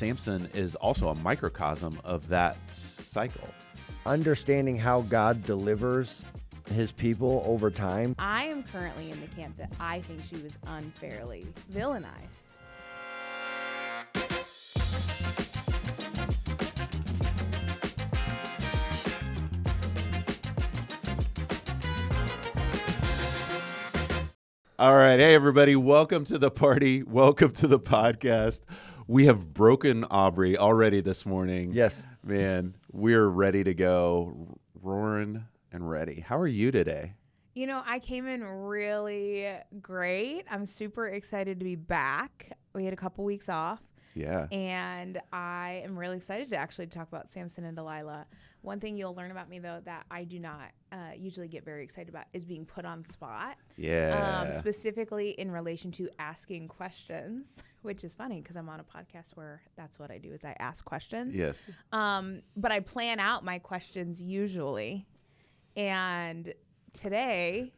Samson is also a microcosm of that cycle. Understanding how God delivers his people over time. I am currently in the camp that I think she was unfairly villainized. All right. Hey, everybody. Welcome to the party. Welcome to the podcast. We have broken Aubrey already this morning. Yes. Man, we're ready to go. Roaring and ready. How are you today? You know, I came in really great. I'm super excited to be back. We had a couple weeks off. Yeah. And I am really excited to actually talk about Samson and Delilah. One thing you'll learn about me, though, that I do not usually get very excited about is being put on the spot. Yeah. Specifically in relation to asking questions, which is funny because I'm on a podcast where that's what I do is I ask questions. Yes. But I plan out my questions usually. And today,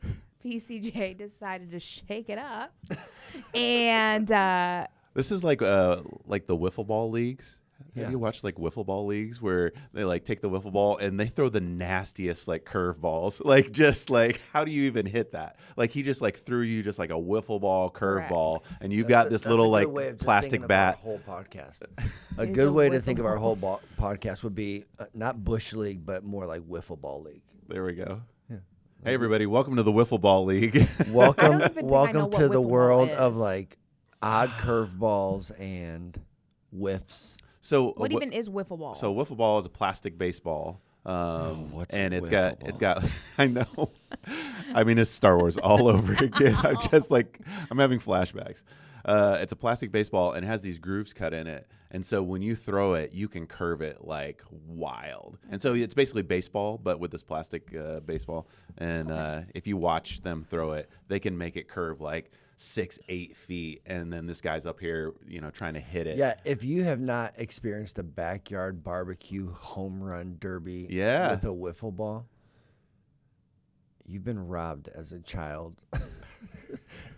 PCJ decided to shake it up. And This is like the wiffle ball leagues. Yeah. Have you watched like wiffle ball leagues where they like take the wiffle ball and they throw the nastiest like curve balls? Like just like how do you even hit that? Like he just like threw you just like a wiffle ball curve ball, and you've got this little like plastic bat. Whole podcast. A good way to think of our whole podcast would be not bush league, but more like wiffle ball league. There we go. Yeah. Hey everybody, welcome to the wiffle ball league. Welcome what to the wiffle world ball of is. like odd curve balls and whiffs. So what even is wiffle ball? So wiffle ball is a plastic baseball. What's And a it's wiffle got I know. I mean, it's Star Wars all over again. I'm having flashbacks. It's a plastic baseball and it has these grooves cut in it. And so when you throw it, you can curve it like wild. And so it's basically baseball, but with this plastic baseball. And if you watch them throw it, they can make it curve like 6-8 feet. And then this guy's up here, trying to hit it. Yeah, if you have not experienced a backyard barbecue home run derby with a wiffle ball, you've been robbed as a child.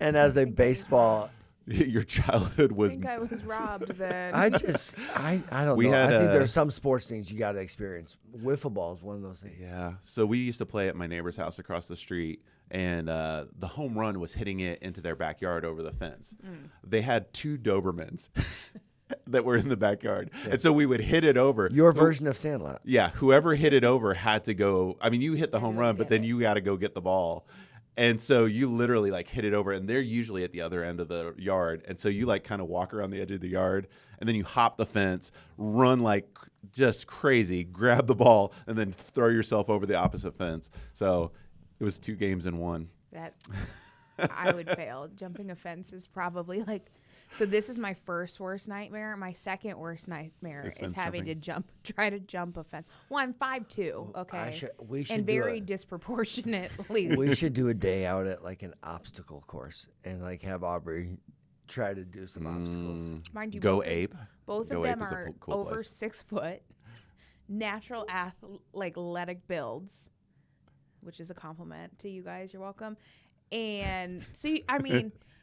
And as a baseball... Your childhood was... I think I was robbed then. I don't know. I think there's some sports things you got to experience. Wiffle ball is one of those things. Yeah. So we used to play at my neighbor's house across the street, and the home run was hitting it into their backyard over the fence. They had 2 Dobermans that were in the backyard. Yeah. And so we would hit it over. Your version of Sandlot. Yeah. Whoever hit it over had to go. I mean, you hit the home run, but then you got to go get the ball. And so you literally like hit it over, and they're usually at the other end of the yard. And so you like kind of walk around the edge of the yard, and then you hop the fence, run like just crazy, grab the ball, and then throw yourself over the opposite fence. So it was 2 games in 1. That I would fail. Jumping a fence is probably like... So this is my first worst nightmare. My second worst nightmare is having to try to jump a fence. Well, I'm 5'2", okay? We should and very disproportionately. We should do a day out at like an obstacle course and like have Aubrey try to do some obstacles. Mind you, Go Ape. Both Go of them Ape is a are cool over place. 6 foot, natural athletic builds, which is a compliment to you guys. You're welcome. And so,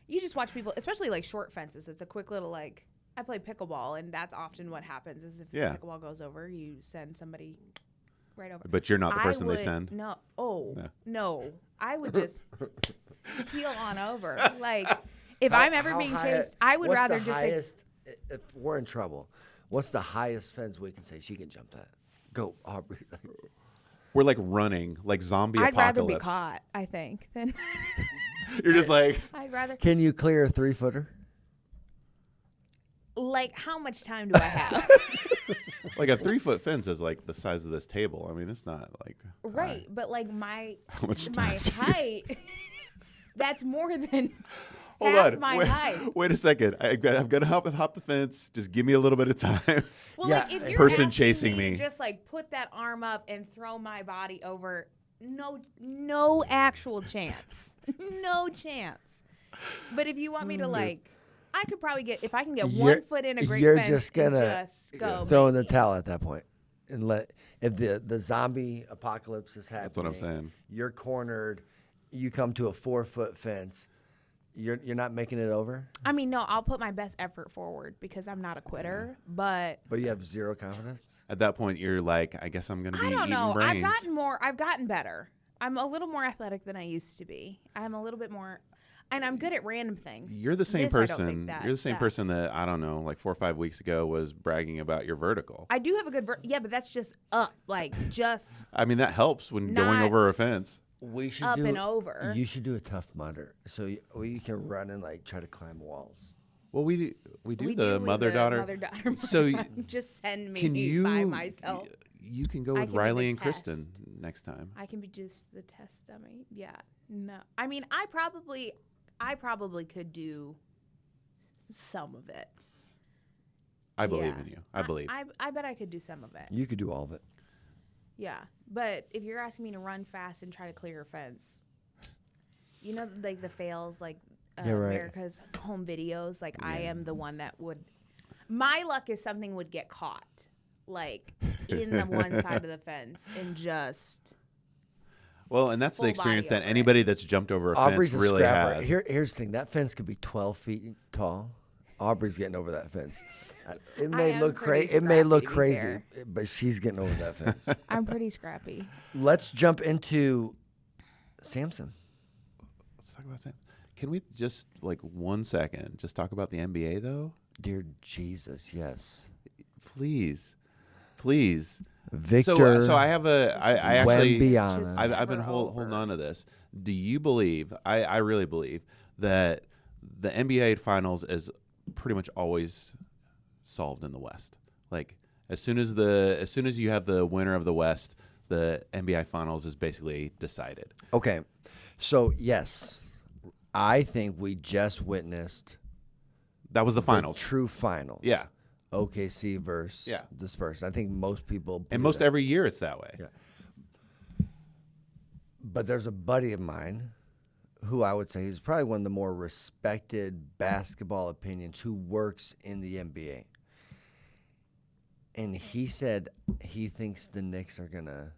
you just watch people, especially like short fences. It's a quick little like, I play pickleball, and that's often what happens is if the pickleball goes over, you send somebody right over. But you're not the person they send? No. No. I would just peel on over. Like, if I'm ever being chased, I would rather just highest, if we're in trouble, what's the highest fence we can say she can jump that? Go, Aubrey. We're like running, like zombie I'd apocalypse. rather be caught, I think, than... You're just like... I'd rather... Can you clear a 3-footer? Like, how much time do I have? Like a 3-foot fence is like the size of this table. I mean, it's not like... Right, but like my height... that's more than Hold half on. my height. Wait a second. I'm going to hop the fence. Just give me a little bit of time. Well, Yeah, like if you're person asking chasing me me. to just like put that arm up and throw my body over, no actual chance. No chance. But if you want me to like, I could probably get, if I can get 1 foot in a great you're fence, just gonna just go throw in the towel at that point. And if the zombie apocalypse is happening, That's what I'm saying. You're cornered. You come to a 4-foot fence. You're not making it over? I mean, no, I'll put my best effort forward because I'm not a quitter, but you have zero confidence? At that point, you're like, I guess I'm going to be I don't eating know. brains. I've gotten better. I'm a little more athletic than I used to be. I'm a little bit more, and I'm good at random things. You're the same This, I don't person. think You're the same person that, I don't know, like 4 or 5 weeks ago was bragging about your vertical. I do have a good, yeah, but that's just up, like just. I mean, that helps when going over a fence. We should up and over. You should do a Tough Mudder, so you can run and like try to climb walls. Well, we do the mother-daughter. Mother-daughter. So just send me by myself. You can go with Riley and Kristen next time. I can be just the test dummy. Yeah. No. I mean, I probably could do some of it. I believe in you. I believe. I bet I could do some of it. You could do all of it. Yeah. But if you're asking me to run fast and try to clear a fence, you know, like the fails, like America's Home Videos, like I am the one that would. My luck is something would get caught, like in the one side of the fence and just. Well, and that's the experience that anybody that's jumped over a Aubrey's fence really has. Here's the thing. That fence could be 12 feet tall. Aubrey's getting over that fence. It may look crazy. It may look crazy, but she's getting over that fence. I'm pretty scrappy. Let's jump into Samson. Let's talk about Samson. Can we just, like, 1 second, just talk about the NBA, though? Dear Jesus, yes. Please. Victor. So I have I actually, I've been holding on to this. Do you believe, I really believe, that the NBA Finals is pretty much always solved in the West? Like, as soon as you have the winner of the West, the NBA Finals is basically decided. Okay. So, yes. I think we just witnessed that was the finals. True finals. Yeah. OKC versus the Spurs. I think most people and most every year it's that way. Yeah. But there's a buddy of mine who I would say is probably one of the more respected basketball opinions who works in the NBA. And he said he thinks the Knicks are going to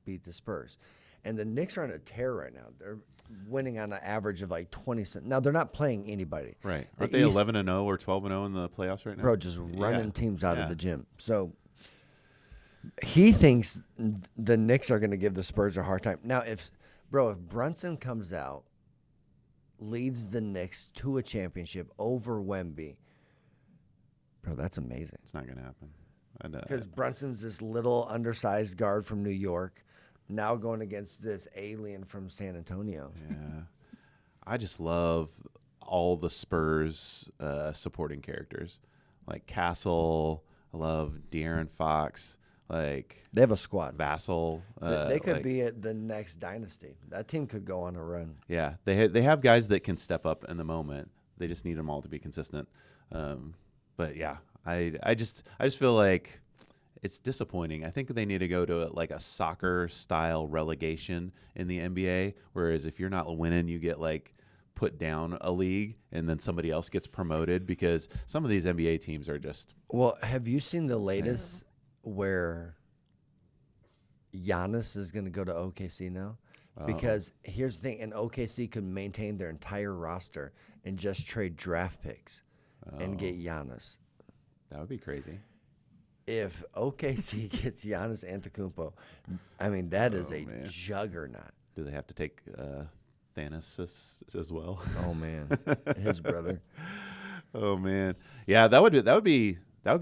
beat the Spurs. And the Knicks are on a tear right now. They're winning on an average of like 20 cents. Now, they're not playing anybody. Right. Aren't they 11-0 or 12-0 in the playoffs right now? Bro, just running teams out of the gym. So he thinks the Knicks are going to give the Spurs a hard time. Now, if Brunson comes out, leads the Knicks to a championship over Wemby, bro, that's amazing. It's not going to happen. Because Brunson's this little undersized guard from New York, now going against this alien from San Antonio. Yeah. I just love all the Spurs supporting characters. Like Castle, I love De'Aaron Fox. Like they have a squad. Vassell. They could be at the next dynasty. That team could go on a run. Yeah. They have guys that can step up in the moment. They just need them all to be consistent. But yeah, I just feel like it's disappointing. I think they need to go to like a soccer style relegation in the NBA. Whereas if you're not winning, you get like put down a league and then somebody else gets promoted, because some of these NBA teams are just. Well, have you seen the latest where Giannis is going to go to OKC now? Because here's the thing, and OKC could maintain their entire roster and just trade draft picks and get Giannis. That would be crazy. If OKC gets Giannis Antetokounmpo, I mean, that is a juggernaut. Do they have to take Thanos as well? Oh man, his brother. Oh man, yeah, that would be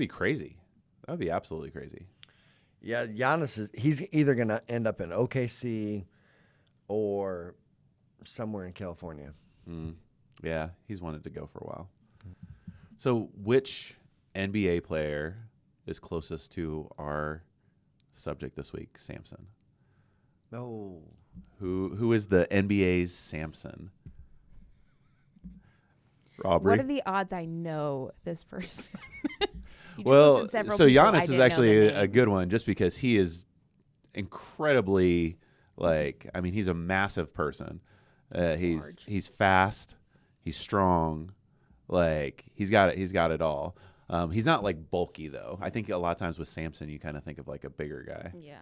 crazy. That would be absolutely crazy. Yeah, Giannis he's either gonna end up in OKC or somewhere in California. Yeah, he's wanted to go for a while. So, which NBA player is closest to our subject this week, Samson? Oh. Who is the NBA's Samson? Aubrey? What are the odds I know this person? Well, so Giannis is actually a good one just because he is incredibly, like, I mean, he's a massive person. He's fast. He's strong. Like, he's got it all. He's not like bulky though. I think a lot of times with Samson, you kind of think of like a bigger guy. Yeah.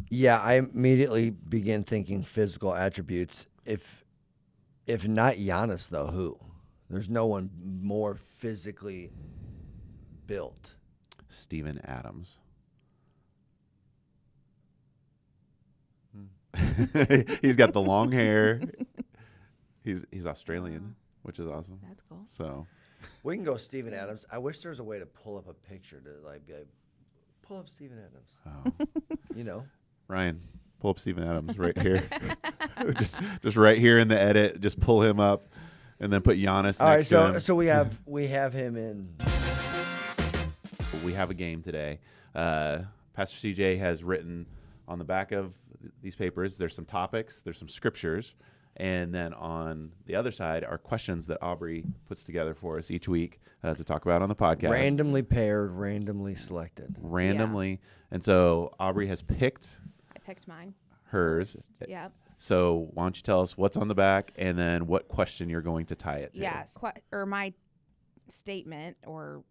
Yeah, I immediately begin thinking physical attributes. If not Giannis, though, who? There's no one more physically built. Steven Adams. He's got the long hair. He's Australian, which is awesome. That's cool. So we can go Steven Adams. I wish there was a way to pull up a picture to be like, pull up Steven Adams. Oh. Ryan, pull up Steven Adams right here. just right here in the edit. Just pull him up, and then put Giannis next to him. So we have him in. We have a game today. Pastor CJ has written on the back of these papers, there's some topics, there's some scriptures, and then on the other side are questions that Aubrey puts together for us each week to talk about on the podcast. Randomly paired, randomly selected. Randomly. Yeah. And so Aubrey has picked. I picked mine. Hers. Yep. So why don't you tell us what's on the back and then what question you're going to tie it to? Yes. My statement or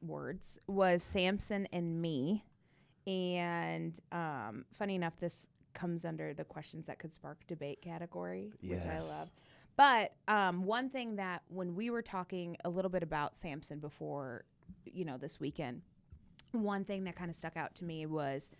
words was Samson and Me. And funny enough, this comes under the questions that could spark debate category, which I love. But one thing that when we were talking a little bit about Samson before, this weekend, one thing that kind of stuck out to me was,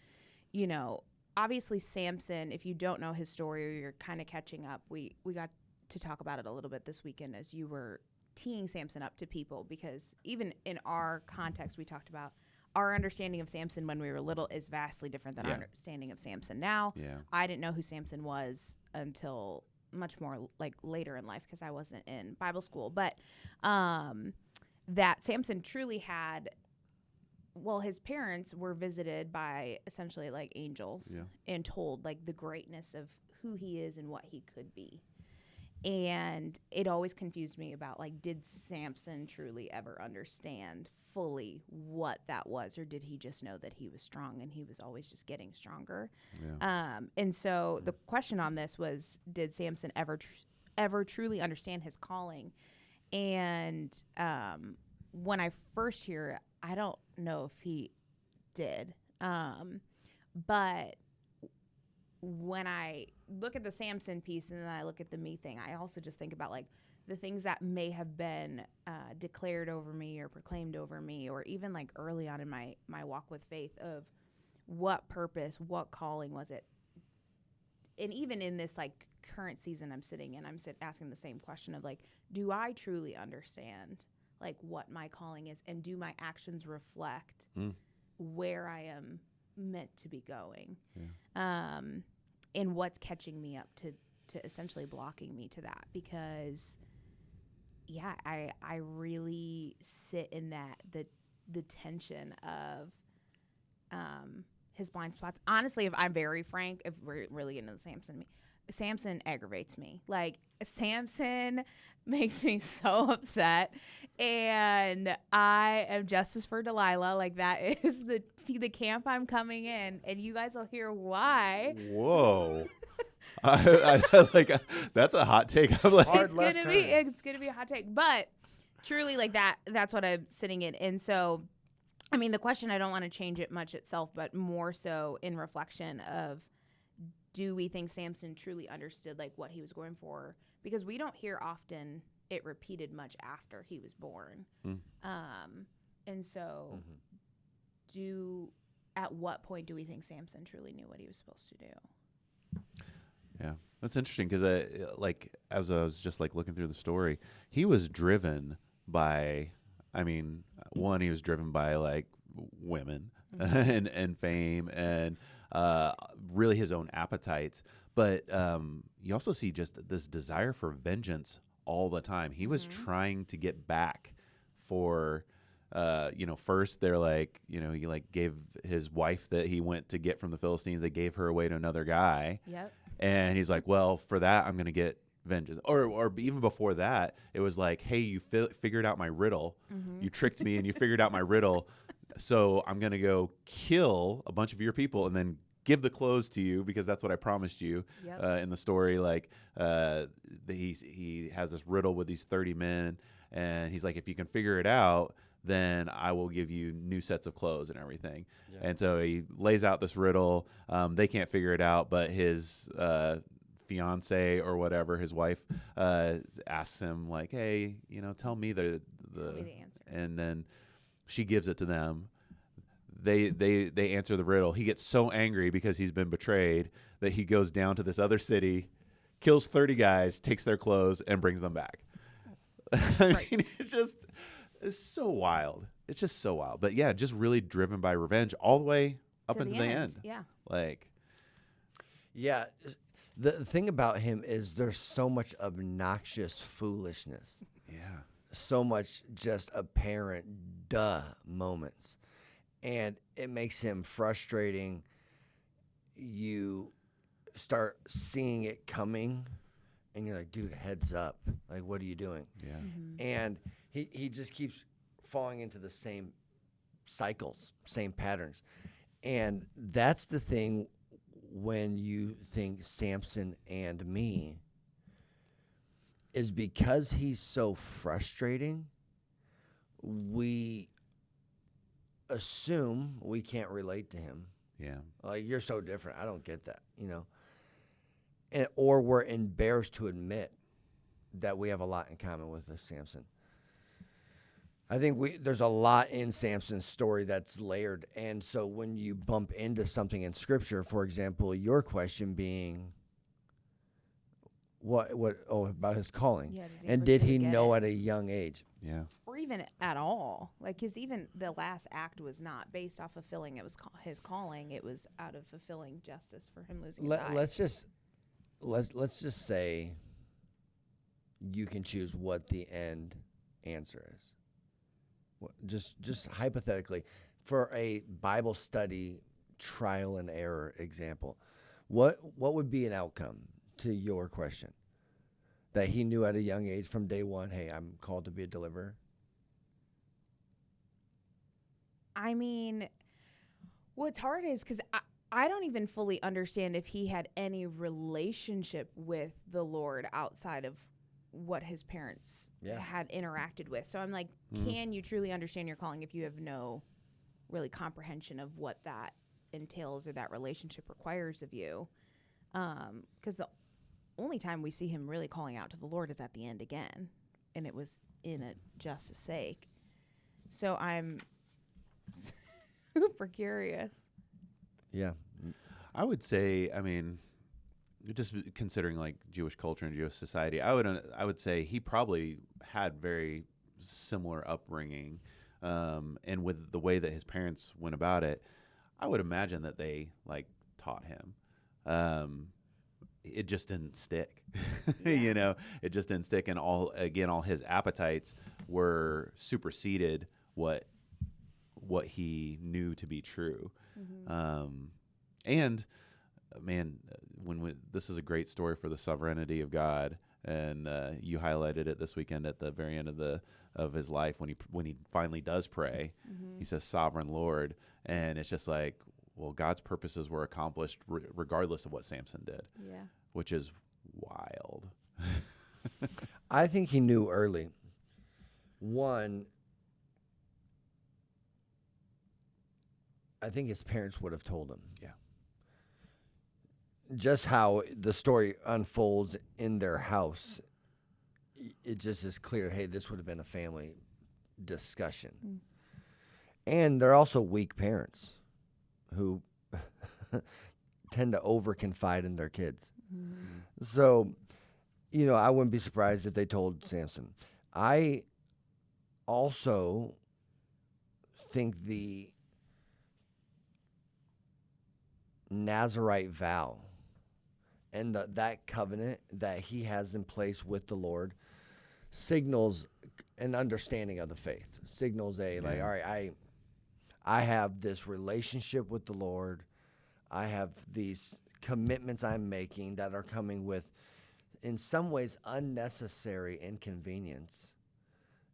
obviously Samson, if you don't know his story or you're kind of catching up, we got to talk about it a little bit this weekend as you were teeing Samson up to people, because even in our context, we talked about our understanding of Samson when we were little is vastly different than our understanding of Samson now. Yeah. I didn't know who Samson was until much more like later in life because I wasn't in Bible school. But that Samson truly had, his parents were visited by essentially like angels and told like the greatness of who he is and what he could be. And it always confused me about like, did Samson truly ever understand fully what that was, or did he just know that he was strong and he was always just getting stronger? Yeah. And so the question on this was, did Samson ever truly understand his calling? And when I first hear it, I don't know if he did. But when I look at the Samson piece and then I look at the me thing, I also just think about like the things that may have been declared over me or proclaimed over me, or even like early on in my walk with faith of what purpose, what calling was it? And even in this like current season I'm sitting in, I'm asking the same question of like, do I truly understand like what my calling is, and do my actions reflect where I am meant to be going? Yeah. And what's catching me up to essentially blocking me to that, because I really sit in that the tension of his blind spots. Honestly, if I'm very frank, if we're really getting into Samson aggravates me. Like, Samson makes me so upset, and I am justice for Delilah. Like, that is the camp I'm coming in, and you guys will hear why. Whoa. I like that's a hot take. I'm like, hard it's gonna be a hot take, but truly, like that's what I'm sitting in. And so, I mean, the question, I don't want to change it much itself, but more so in reflection of, do we think Samson truly understood like what he was going for? Because we don't hear often it repeated much after he was born. And so at what point do we think Samson truly knew what he was supposed to do? Yeah, that's interesting, because as I was just like looking through the story, he was driven by, one, he was driven by like women and fame and really his own appetites. But you also see just this desire for vengeance all the time. He was trying to get back for, first they're like, he like gave his wife that he went to get from the Philistines, they gave her away to another guy. Yep. And he's like, well, for that, I'm going to get vengeance. Or even before that, it was like, hey, you figured out my riddle. You tricked me and you figured out my riddle. So I'm going to go kill a bunch of your people and then give the clothes to you, because that's what I promised you. In the story. Like, he has this riddle with these 30 men, and he's like, if you can figure it out, then I will give you new sets of clothes and everything. Yeah. And so he lays out this riddle. They can't figure it out, but his fiance or whatever, his wife, asks him like, "Hey, tell me the answer." And then she gives it to them. They answer the riddle. He gets so angry because he's been betrayed that he goes down to this other city, kills 30 guys, takes their clothes, and brings them back. I mean, it's so wild. It's just so wild. But yeah, just really driven by revenge all the way up until the end. Yeah. Yeah. The thing about him is there's so much obnoxious foolishness. Yeah. So much just apparent duh moments. And it makes him frustrating. You start seeing it coming, and you're like, dude, heads up. Like, what are you doing? Yeah. Mm-hmm. And he just keeps falling into the same cycles, same patterns. And that's the thing when you think Samson and Me, is because he's so frustrating, we assume we can't relate to him. Yeah. Like, you're so different. I don't get that, or we're embarrassed to admit that we have a lot in common with this Samson. I think there's a lot in Samson's story that's layered. And so when you bump into something in Scripture, for example, your question being, about his calling. Yeah, did he know at a young age? Yeah. Or even at all. Like, because even the last act was not based off fulfilling his calling. It was out of fulfilling justice for him losing his eyes. Let's just say you can choose what the end answer is. Just hypothetically, for a Bible study trial and error example, what would be an outcome to your question? That he knew at a young age from day one, hey, I'm called to be a deliverer? I mean, what's hard is because I don't even fully understand if he had any relationship with the Lord outside of what his parents had interacted with. So I'm like, can you truly understand your calling if you have no really comprehension of what that entails or that relationship requires of you? Because the only time we see him really calling out to the Lord is at the end again, and it was in a justice sake. So I'm super curious. Yeah. I would say, I mean, just considering like Jewish culture and Jewish society, I would say he probably had very similar upbringing, and with the way that his parents went about it, I would imagine that they like taught him. It just didn't stick, it just didn't stick. And all his appetites were superseded what he knew to be true. Mm-hmm. And man, this is a great story for the sovereignty of God. And you highlighted it this weekend at the very end of his life when he finally does pray. Mm-hmm. He says, "Sovereign Lord," and it's just like, well, God's purposes were accomplished regardless of what Samson did. Yeah, which is wild. I think he knew early. One, I think his parents would have told him. Yeah. Just how the story unfolds in their house, it just is clear, hey, this would have been a family discussion. Mm. And they're also weak parents who tend to over-confide in their kids. Mm. So, I wouldn't be surprised if they told Samson. I also think the Nazirite vow and that covenant that he has in place with the Lord signals an understanding of the faith. Signals all right, I have this relationship with the Lord. I have these commitments I'm making that are coming with, in some ways, unnecessary inconvenience,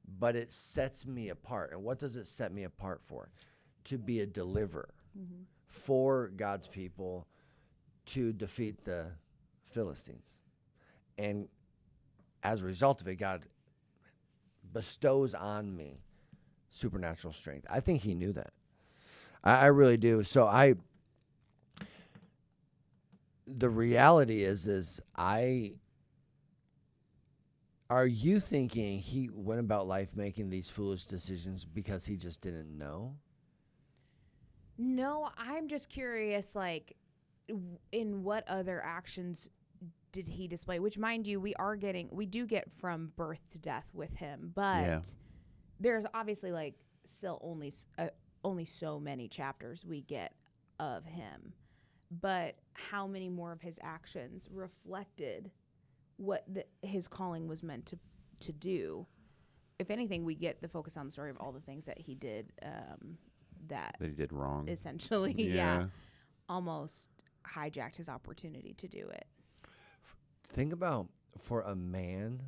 but it sets me apart. And what does it set me apart for? To be a deliverer for God's people to defeat the Philistines. And as a result of it, God bestows on me supernatural strength. I think he knew that. I really do. So the reality is are you thinking he went about life making these foolish decisions because he just didn't know? No, I'm just curious, like, in what other actions did he display? Which, mind you, we do get from birth to death with him, but there's obviously like still only so many chapters we get of him. But how many more of his actions reflected what his calling was meant to do? If anything, we get the focus on the story of all the things that he did that he did wrong. Essentially, almost hijacked his opportunity to do it. Think about for a man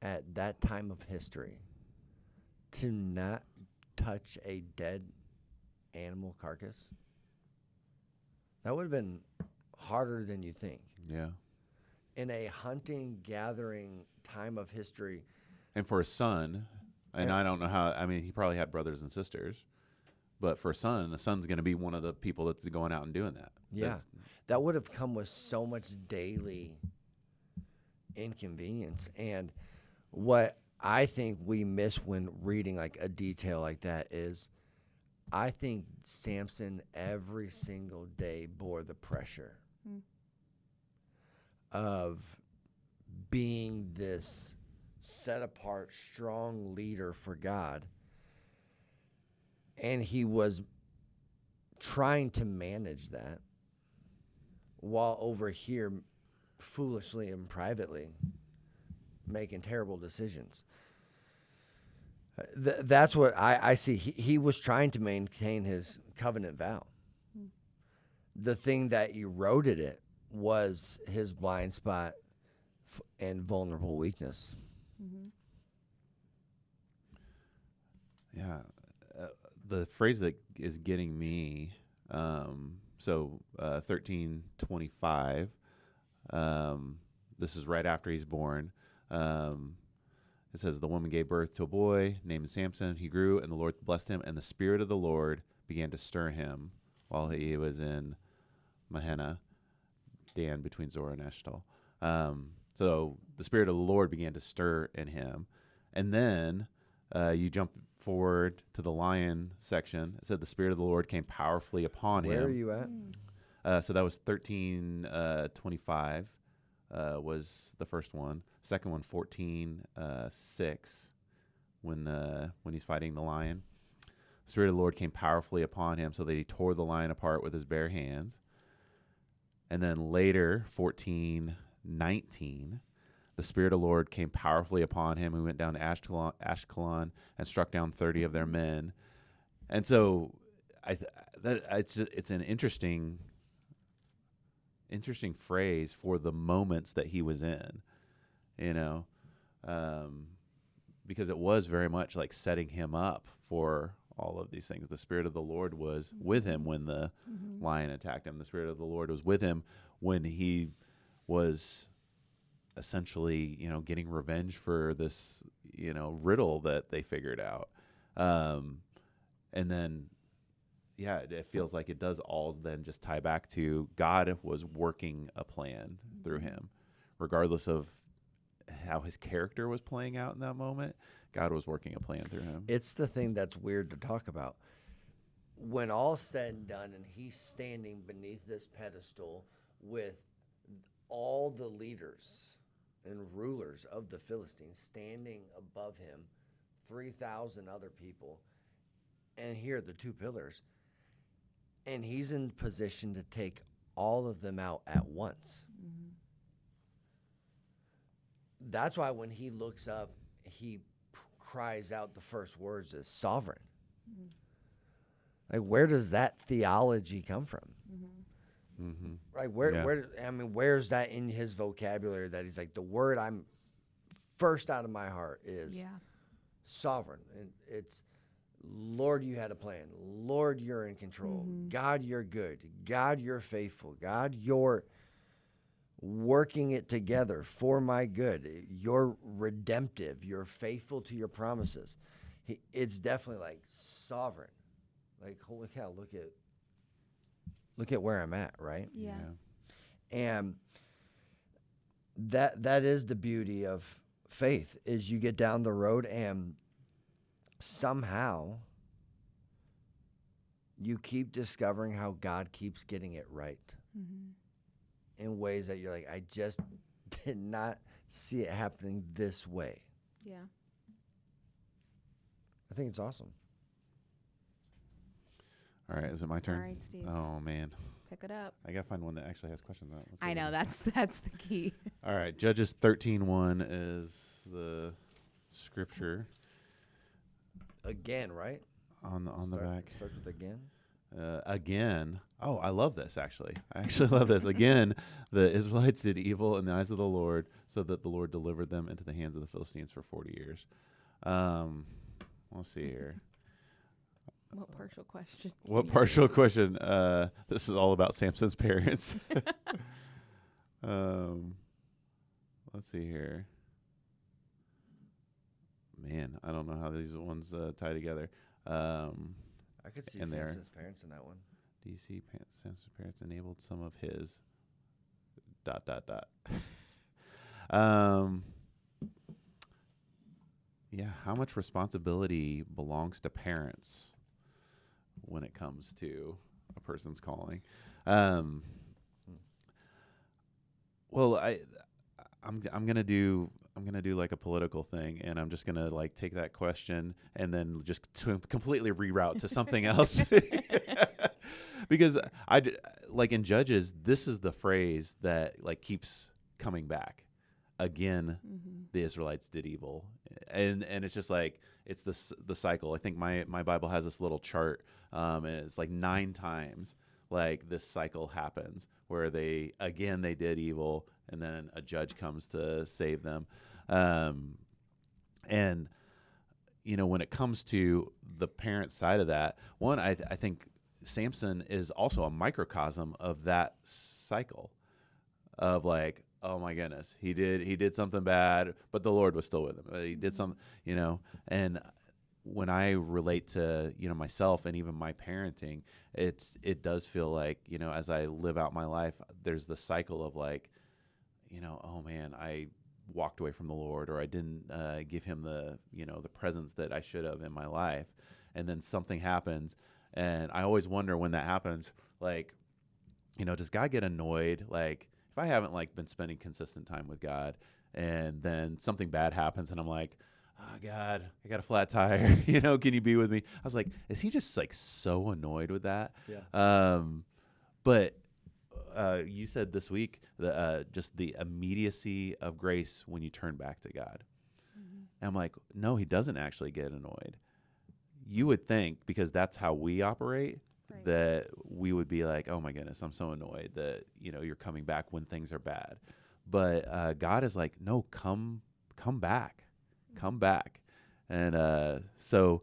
at that time of history to not touch a dead animal carcass. That would have been harder than you think. Yeah. In a hunting, gathering time of history. And for a son, and I don't know how, I mean, he probably had brothers and sisters, but for a son, the son's going to be one of the people that's going out and doing that. Yeah. That would have come with so much daily inconvenience. And what I think we miss when reading like a detail like that is I think Samson every single day bore the pressure of being this set apart, strong leader for God. And he was trying to manage that while over here foolishly and privately making terrible decisions. That's what I see. He was trying to maintain his covenant vow. The thing that eroded it was his blind spot and vulnerable weakness. Yeah. The phrase that is getting me, 13:25, this is right after he's born. It says, the woman gave birth to a boy named Samson. He grew, and the Lord blessed him, and the Spirit of the Lord began to stir him while he was in Mahana, Dan, between Zorah and Eshtal. So the Spirit of the Lord began to stir in him. And then you jump forward to the lion section. It said the Spirit of the Lord came powerfully upon him. Where are you at? So that was 13:25 was the first one. Second one, 14:6, when he's fighting the lion. The Spirit of the Lord came powerfully upon him so that he tore the lion apart with his bare hands. And then later, 14:19, the Spirit of the Lord came powerfully upon him. He went down to Ashkelon and struck down 30 of their men. And so it's an interesting phrase for the moments that he was in, because it was very much like setting him up for all of these things. The Spirit of the Lord was with him when the lion attacked him. The Spirit of the Lord was with him when he was essentially, getting revenge for this, riddle that they figured out. And then, it feels like it does all then just tie back to God was working a plan through him, regardless of how his character was playing out in that moment. God was working a plan through him. It's the thing that's weird to talk about. When all's said and done, and he's standing beneath this pedestal with all the leaders and rulers of the Philistines standing above him, 3,000 other people, and here are the two pillars. And he's in position to take all of them out at once. That's why when he looks up, he cries out the first words as sovereign. Like, where does that theology come from? Like, where's that in his vocabulary that he's like, the word I'm first out of my heart is sovereign. And it's, Lord, you had a plan. Lord, you're in control. God, you're good. God, you're faithful. God, you're working it together for my good. You're redemptive. You're faithful to your promises. It's definitely like sovereign. Like, holy cow, look at where I'm at, right? Yeah. And that is the beauty of faith, is you get down the road and somehow you keep discovering how God keeps getting it right in ways that you're like, I just did not see it happening this way. Yeah. I think it's awesome. All right, is it my turn? All right, Steve. Oh, man. Pick it up. I got to find one that actually has questions on it. I know, that's the key. All right, Judges 13:1 is the scripture. Again, right? On the back. It starts with again. Again. Oh, I love this, actually. I actually love this. Again, the Israelites did evil in the eyes of the Lord, so that the Lord delivered them into the hands of the Philistines for 40 years. Let's see here. What partial question? What partial question? This is all about Samson's parents. Let's see here. Man, I don't know how these ones tie together. I could see Samson's parents in that one. Do you see Samson's parents enabled some of his ... Yeah, how much responsibility belongs to parents when it comes to a person's calling? Well, I'm gonna do like a political thing, and I'm just gonna like take that question and then just completely reroute to something else. Because like in Judges, this is the phrase that like keeps coming back. Again, the Israelites did evil, and it's just like it's the cycle. I think my Bible has this little chart, and it's like 9 times like this cycle happens where they did evil, and then a judge comes to save them, and you know, when it comes to the parent side of that, one I think Samson is also a microcosm of that cycle of like, oh my goodness, he did something bad, but the Lord was still with him. He did something, you know. And when I relate to, you know, myself and even my parenting, it does feel like, you know, as I live out my life, there's the cycle of like, you know, oh man, I walked away from the Lord, or I didn't give him the, you know, the presence that I should have in my life, and then something happens. And I always wonder when that happens, like, you know, does God get annoyed? Like, if I haven't like been spending consistent time with God, and then something bad happens, and I'm like, oh God, I got a flat tire, you know, can you be with me? I was like, is he just like so annoyed with that? Yeah. But you said this week just the immediacy of grace when you turn back to God. And I'm like, no, he doesn't actually get annoyed. You would think, because that's how we operate, right, that we would be like, oh my goodness, I'm so annoyed that, you know, you're coming back when things are bad. But God is like, no, come back. And so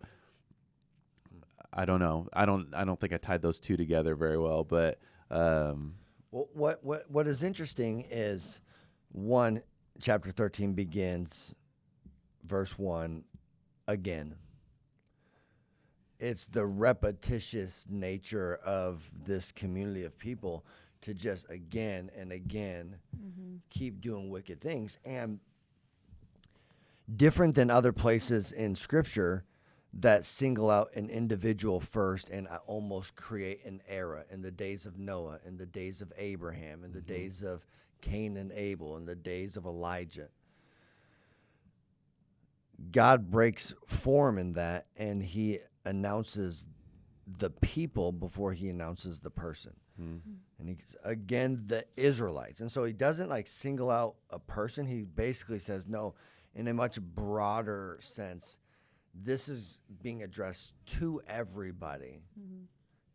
I don't know. I don't think I tied those two together very well, but well, what is interesting is chapter 13 begins verse 1 again. It's the repetitious nature of this community of people to just again and again keep doing wicked things. And different than other places in Scripture that single out an individual first and almost create an era, in the days of Noah, in the days of Abraham, in the days of Cain and Abel, in the days of Elijah. God breaks form in that, and he announces the people before he announces the person. And he's again the Israelites. And so he doesn't like single out a person. He basically says, no, in a much broader sense, this is being addressed to everybody.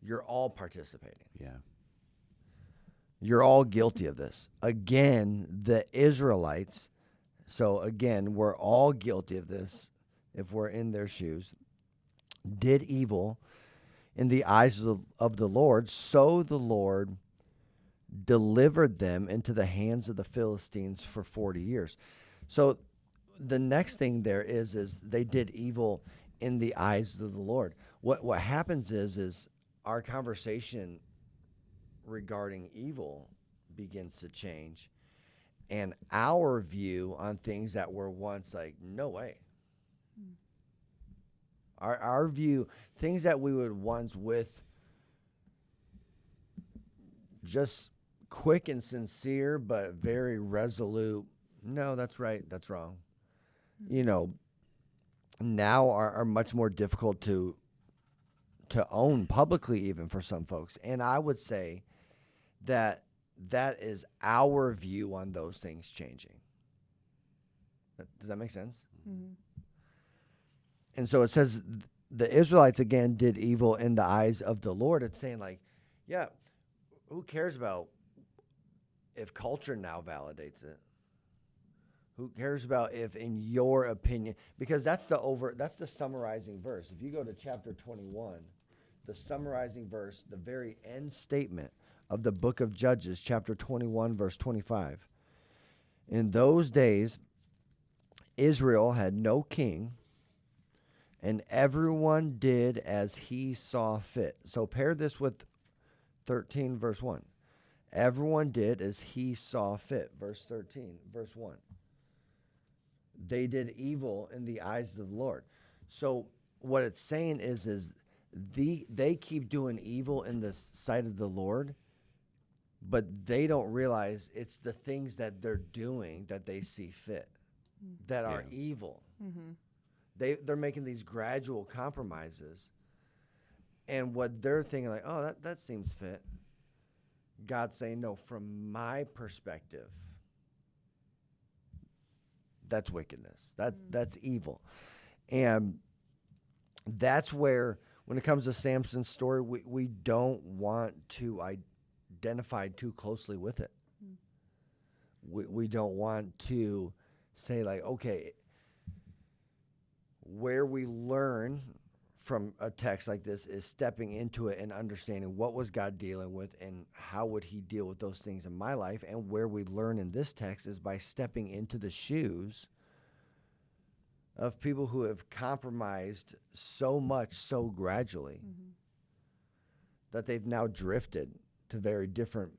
You're all participating. Yeah. You're all guilty of this. Again, the Israelites. So again, we're all guilty of this if we're in their shoes. Did evil in the eyes of the Lord, so the Lord delivered them into the hands of the Philistines for 40 years. So the next thing there is they did evil in the eyes of the Lord. What happens is our conversation regarding evil begins to change. And our view on things that were once like, no way. Our view, things that we would once with just quick and sincere, but very resolute, no, that's right, that's wrong. You know, now are much more difficult to own publicly, even for some folks. And I would say that is our view on those things changing. Does that make sense? Mm-hmm. And so it says the Israelites, again, did evil in the eyes of the Lord. It's saying, like, yeah, who cares about if culture now validates it? Who cares about if, in your opinion, because that's the summarizing verse. If you go to chapter 21, the summarizing verse, the very end statement of the book of Judges, chapter 21, verse 25. In those days, Israel had no king, and everyone did as he saw fit. So pair this with 13, verse 1. Everyone did as he saw fit. Verse 13, verse 1. They did evil in the eyes of the Lord. So what it's saying is they keep doing evil in the sight of the Lord, but they don't realize it's the things that they're doing that they see fit that are evil. Mm-hmm. They're making these gradual compromises, and what they're thinking, like, oh, that seems fit. God's saying, no, from my perspective, that's wickedness. That's evil. And that's where, when it comes to Samson's story, we don't want to identify too closely with it. We don't want to say, like, okay, where we learn from a text like this is stepping into it and understanding what was God dealing with and how would he deal with those things in my life. And where we learn in this text is by stepping into the shoes of people who have compromised so much so gradually that they've now drifted to very different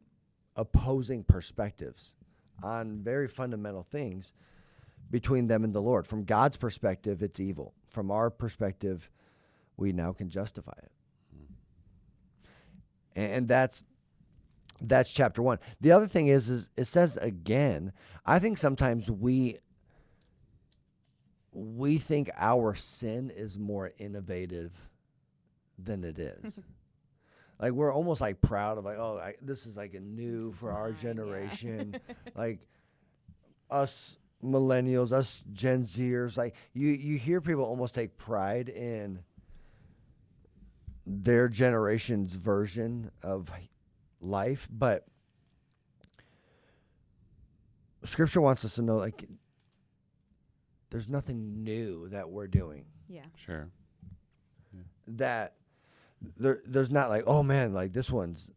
opposing perspectives on very fundamental things between them and the Lord. From God's perspective, it's evil. From our perspective, we now can justify it. And that's chapter 1. The other thing is it says again, I think sometimes we think our sin is more innovative than it is. Like, we're almost like proud of, like, this is like a new for our generation. Like, us millennials, us Gen Zers, like, you hear people almost take pride in their generation's version of life, but Scripture wants us to know, like, there's nothing new that we're doing. Yeah. Sure. Yeah. That there's not like, oh man, like this one's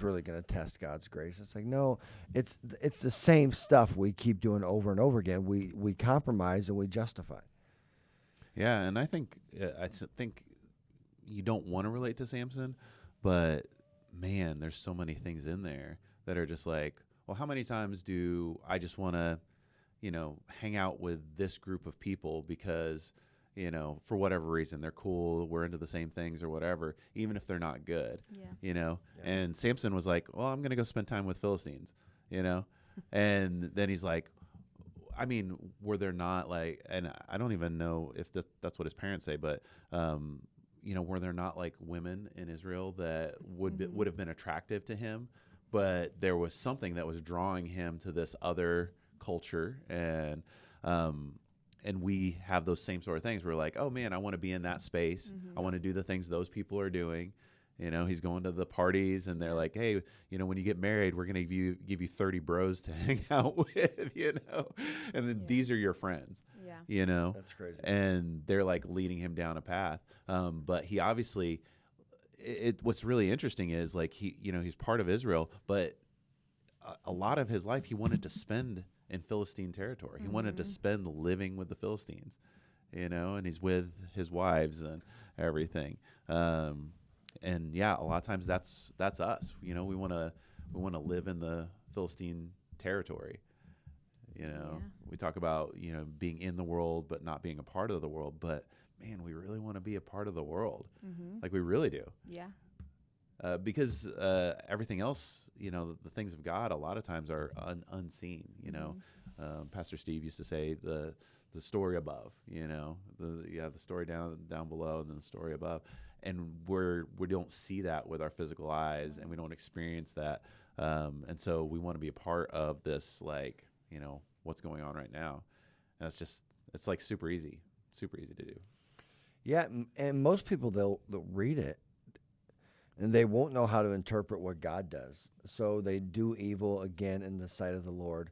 really going to test God's grace. It's like, no, it's the same stuff we keep doing over and over again. We compromise and we justify. Yeah, and I think you don't want to relate to Samson, but man, there's so many things in there that are just like, well, how many times do I just want to, hang out with this group of people because, for whatever reason, they're cool, we're into the same things or whatever, even if they're not good, Yeah. And Samson was like, well, I'm going to go spend time with Philistines, and then he's like, I mean, were there not like, and I don't even know if that's what his parents say, but, were there not like women in Israel that would have been attractive to him, but there was something that was drawing him to this other culture, and we have those same sort of things. We're like, oh man, I want to be in that space. I want to do the things those people are doing. He's going to the parties, and they're like, hey, when you get married, we're going to give you 30 bros to hang out with, and then these are your friends. Yeah. That's crazy. And they're like leading him down a path. But he obviously, what's really interesting is like he's part of Israel, but a lot of his life he wanted to spend in Philistine territory. He wanted to spend living with the Philistines, and he's with his wives and everything. And yeah, a lot of times that's us. We want We want to live in the Philistine territory. You know, we talk about, you know, being in the world but not being a part of the world. But man, we really want to be a part of the world. Like we really do. Yeah. Because everything else, you know, the things of God a lot of times are unseen. You know, Pastor Steve used to say the story above. You know, the story down below and then the story above, and we don't see that with our physical eyes, and we don't experience that, and so we want to be a part of this, like, you know, what's going on right now, and it's like super easy to do. Yeah, and most people they'll read it, and they won't know how to interpret what God does. So they do evil again in the sight of the Lord.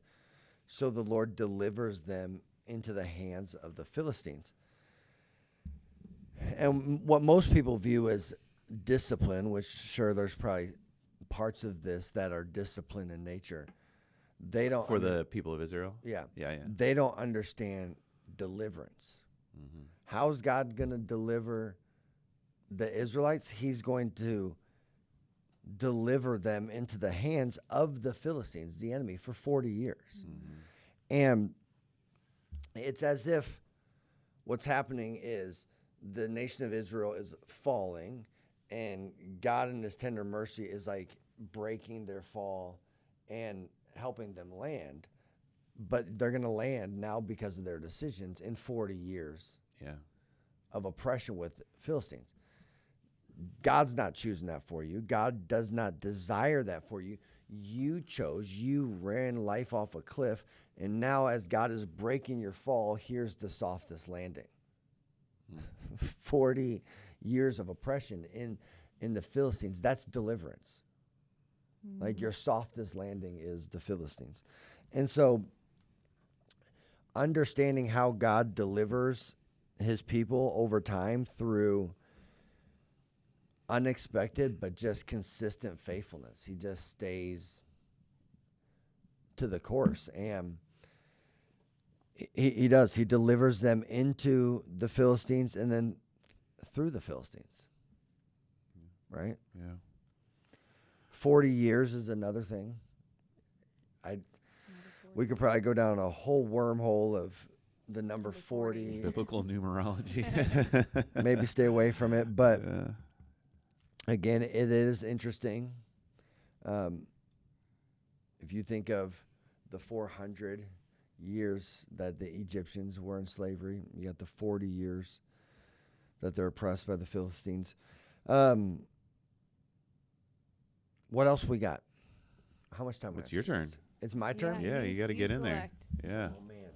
So the Lord delivers them into the hands of the Philistines. And what most people view as discipline, which sure there's probably parts of this that are discipline in nature. They don't for the people of Israel. Yeah. Yeah. They don't understand deliverance. How's God going to deliver the Israelites? He's going to deliver them into the hands of the Philistines, the enemy, for 40 years. And it's as if what's happening is the nation of Israel is falling, and God in his tender mercy is like breaking their fall and helping them land. But they're going to land now because of their decisions in 40 years of oppression with Philistines. God's not choosing that for you. God does not desire that for you. You ran life off a cliff, and now as God is breaking your fall, here's the softest landing. 40 years of oppression in the Philistines, that's deliverance. Like your softest landing is the Philistines. And so understanding how God delivers his people over time through unexpected but just consistent faithfulness. He just stays to the course, and he does. He delivers them into the Philistines and then through the Philistines. Right? Yeah. 40 years is another thing. We could probably go down a whole wormhole of the number 40. Biblical numerology. Maybe stay away from it. But again, it is interesting. If you think of the 400 years that the Egyptians were in slavery, you got the 40 years that they're oppressed by the Philistines. What else we got? How much time? It's your turn. It's my turn? Yeah, you got to get in there. Yeah. Oh, man.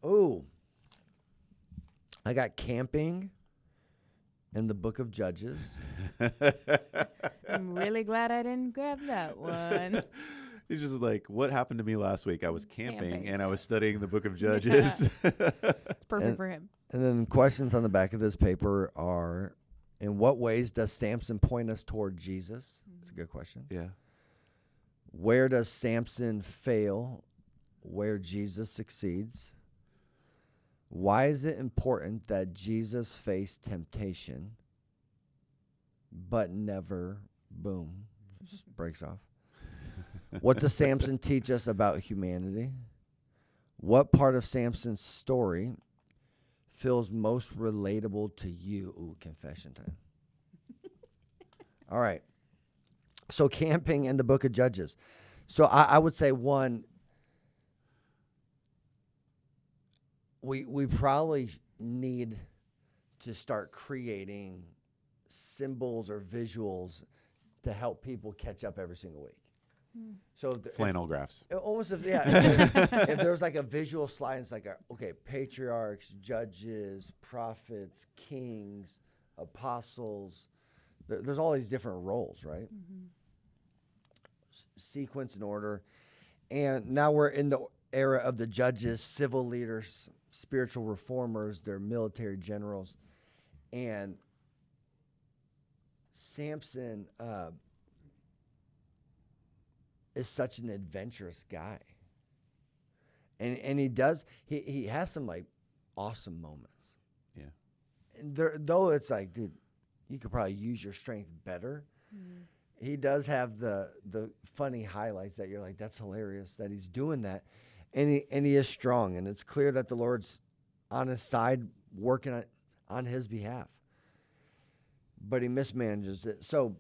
Oh. I got camping and the book of Judges. I'm really glad I didn't grab that one. He's just like, what happened to me last week? I was camping and I was studying the book of Judges. It's perfect for him. And then questions on the back of this paper are, in what ways does Samson point us toward Jesus? That's a good question. Yeah. Where does Samson fail where Jesus succeeds? Why is it important that Jesus faced temptation but never, boom, just breaks off? What does Samson teach us about humanity? What part of Samson's story feels most relatable to you? Ooh, confession time. All right. So camping in the book of Judges. So I would say, one, we probably need to start creating symbols or visuals to help people catch up every single week. So flannel graphs. Almost if there's like a visual slide, it's like patriarchs, judges, prophets, kings, apostles. There's all these different roles, right? Sequence and order. And now we're in the era of the judges, civil leaders, spiritual reformers, they're military generals. And Samson is such an adventurous guy. And he has some like awesome moments. Yeah. And though it's like, dude, you could probably use your strength better. he does have the funny highlights that you're like, that's hilarious that he's doing that, and he is strong, and it's clear that the Lord's on his side working on his behalf, but he mismanages it. So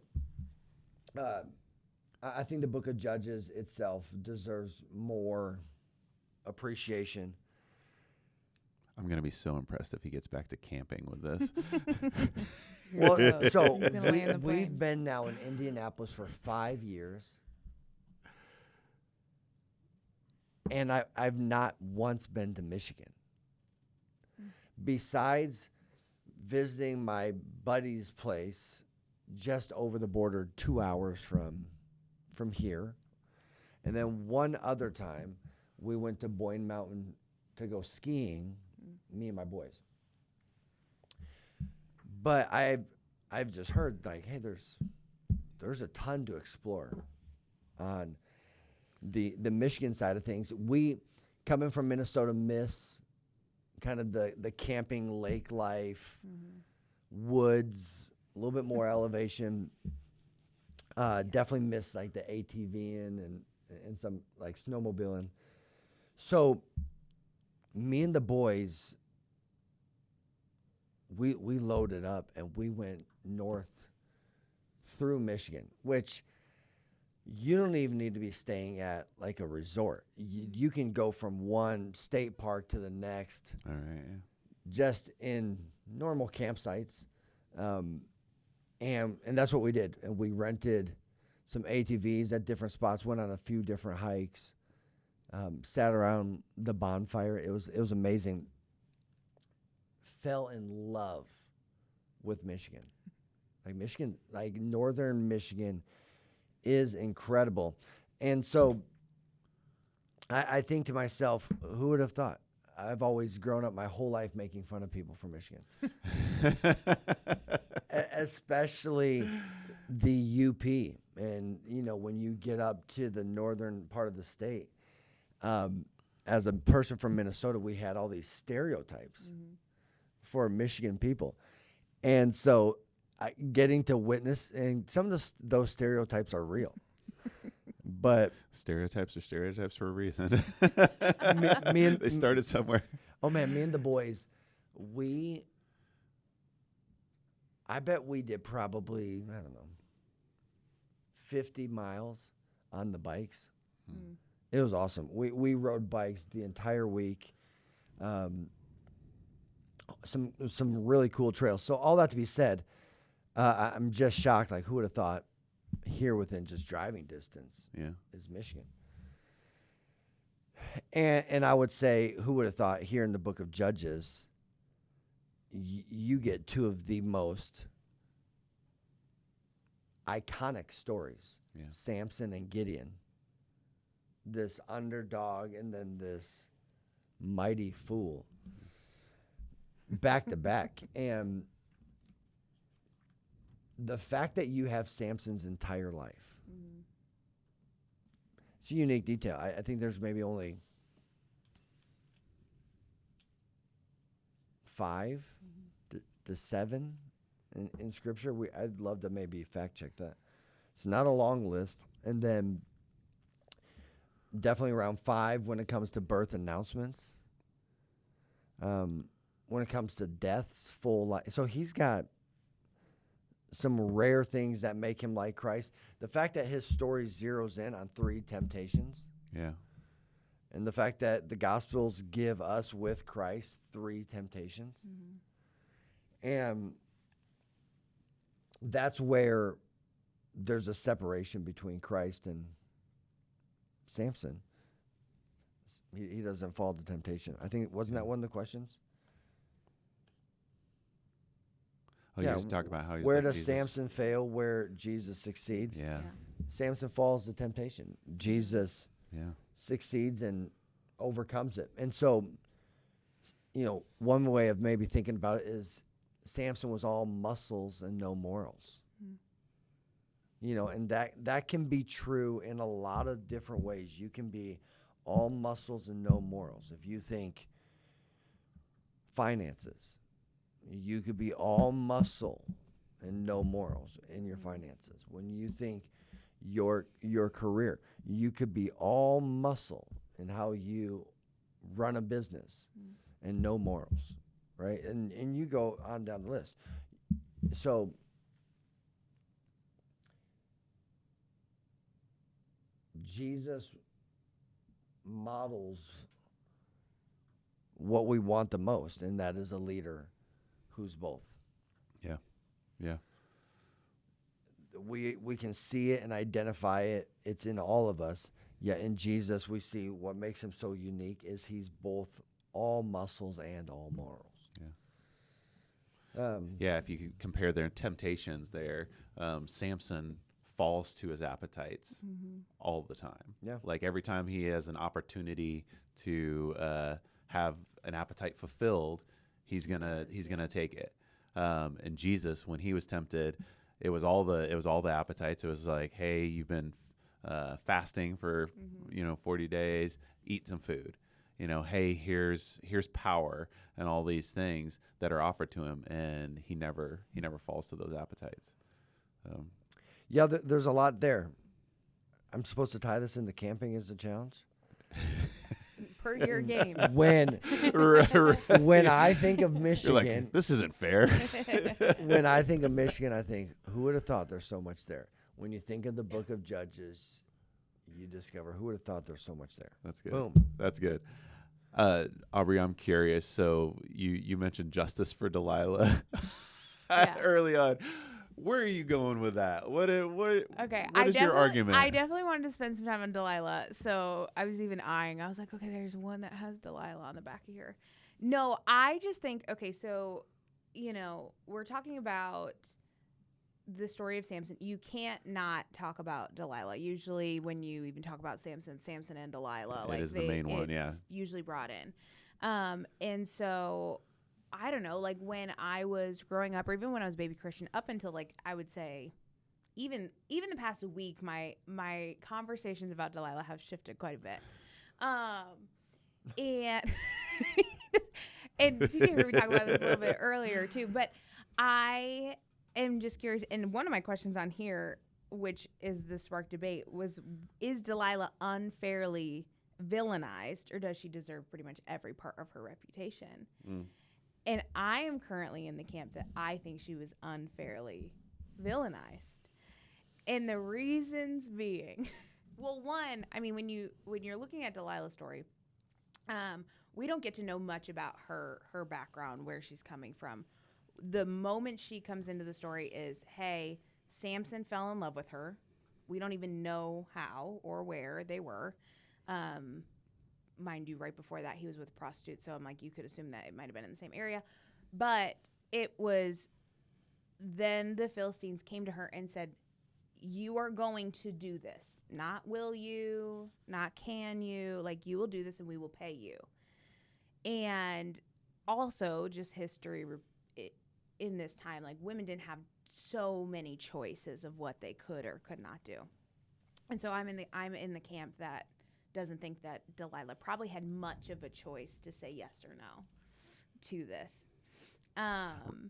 I think the book of Judges itself deserves more appreciation. I'm going to be so impressed if he gets back to camping with this. Well, so we've been now in Indianapolis for 5 years. And I've not once been to Michigan. Besides visiting my buddy's place just over the border 2 hours from here. And then one other time we went to Boyne Mountain to go skiing, me and my boys. But I've just heard like, hey, there's a ton to explore on the Michigan side of things. We coming from Minnesota miss kind of the camping lake life, woods, a little bit more elevation. Definitely miss like the ATVing and some like snowmobiling. So me and the boys, we loaded up and we went north through Michigan, which you don't even need to be staying at like a resort. You can go from one state park to the next. All right. Yeah. Just in normal campsites. And that's what we did. And we rented some ATVs at different spots, went on a few different hikes, sat around the bonfire. It was amazing. Fell in love with Michigan. Like northern Michigan is incredible. And so I think to myself, who would have thought? I've always grown up my whole life making fun of people from Michigan. Especially the UP. And, when you get up to the northern part of the state, as a person from Minnesota, we had all these stereotypes for Michigan people. And so getting to witness, and some of those stereotypes are real. But stereotypes are stereotypes for a reason. They started somewhere. Oh man, me and the boys, I bet we did probably, 50 miles on the bikes. It was awesome. We rode bikes the entire week. Some really cool trails. So all that to be said, I'm just shocked. Like, who would have thought here within just driving distance is Michigan? And I would say, who would have thought here in the book of Judges, you get two of the most iconic stories, Samson and Gideon, this underdog and then this mighty fool, back to back. And the fact that you have Samson's entire life, it's a unique detail. I think there's maybe only 5 to 7 in Scripture. I'd love to maybe fact check that. It's not a long list. And then definitely around 5 when it comes to birth announcements. When it comes to deaths, full life. So he's got some rare things that make him like Christ. The fact that his story zeroes in on 3 temptations. Yeah. And the fact that the Gospels give us with Christ 3 temptations. And that's where there's a separation between Christ and Samson. He doesn't fall to temptation. I think, wasn't that one of the questions? Oh, you're just talking about how he's where like does Jesus. Samson fail, where Jesus succeeds? Yeah. Samson falls to temptation. Jesus succeeds and overcomes it. And so, one way of maybe thinking about it is Samson was all muscles and no morals. And that can be true in a lot of different ways. You can be all muscles and no morals. If you think finances, you could be all muscle and no morals in your finances. When you think your career, you could be all muscle in how you run a business and no morals, right? And you go on down the list. So Jesus models what we want the most, and that is a leader who's both. Yeah. Yeah. We can see it and identify it. It's in all of us. Yet in Jesus, we see what makes him so unique is he's both all muscles and all morals. Yeah. If you could compare their temptations there, Samson falls to his appetites all the time. Yeah. Like every time he has an opportunity to have an appetite fulfilled, he's gonna take it. And Jesus, when he was tempted, it was all the appetites. It was like, hey, you've been fasting for 40 days, eat some food. Hey, here's power and all these things that are offered to him, and he never falls to those appetites. Yeah, there's a lot there. I'm supposed to tie this into camping as a challenge. Per your game. When I think of Michigan, you're like, this isn't fair. When I think of Michigan, I think, who would have thought there's so much there? When you think of the book of Judges, you discover, who would have thought there's so much there? That's good. Boom. That's good. Aubrey, I'm curious. So you mentioned justice for Delilah early on. Where are you going with that? What is your argument? I definitely wanted to spend some time on Delilah, so I was even eyeing. I was like, okay, there's one that has Delilah on the back of here. No, I just think, okay, so, we're talking about the story of Samson. You can't not talk about Delilah. Usually when you even talk about Samson and Delilah, it is the main one, it's usually brought in. And so I don't know, like when I was growing up, or even when I was baby Christian, up until like I would say, even the past week, my conversations about Delilah have shifted quite a bit. And and TJ heard me talk about this a little bit earlier too. But I am just curious, and one of my questions on here, which is the spark debate, was: is Delilah unfairly villainized, or does she deserve pretty much every part of her reputation? And I am currently in the camp that I think she was unfairly villainized. And the reasons being, well, one, I mean, when you're looking at Delilah's story, we don't get to know much about her background, where she's coming from. The moment she comes into the story is, hey, Samson fell in love with her. We don't even know how or where they were. Mind you, right before that, he was with a prostitute. So I'm like, you could assume that it might have been in the same area. But it was then the Philistines came to her and said, you are going to do this. Not will you, not can you. Like, you will do this and we will pay you. And also just history in this time, like women didn't have so many choices of what they could or could not do. And so I'm in the camp that doesn't think that Delilah probably had much of a choice to say yes or no to this.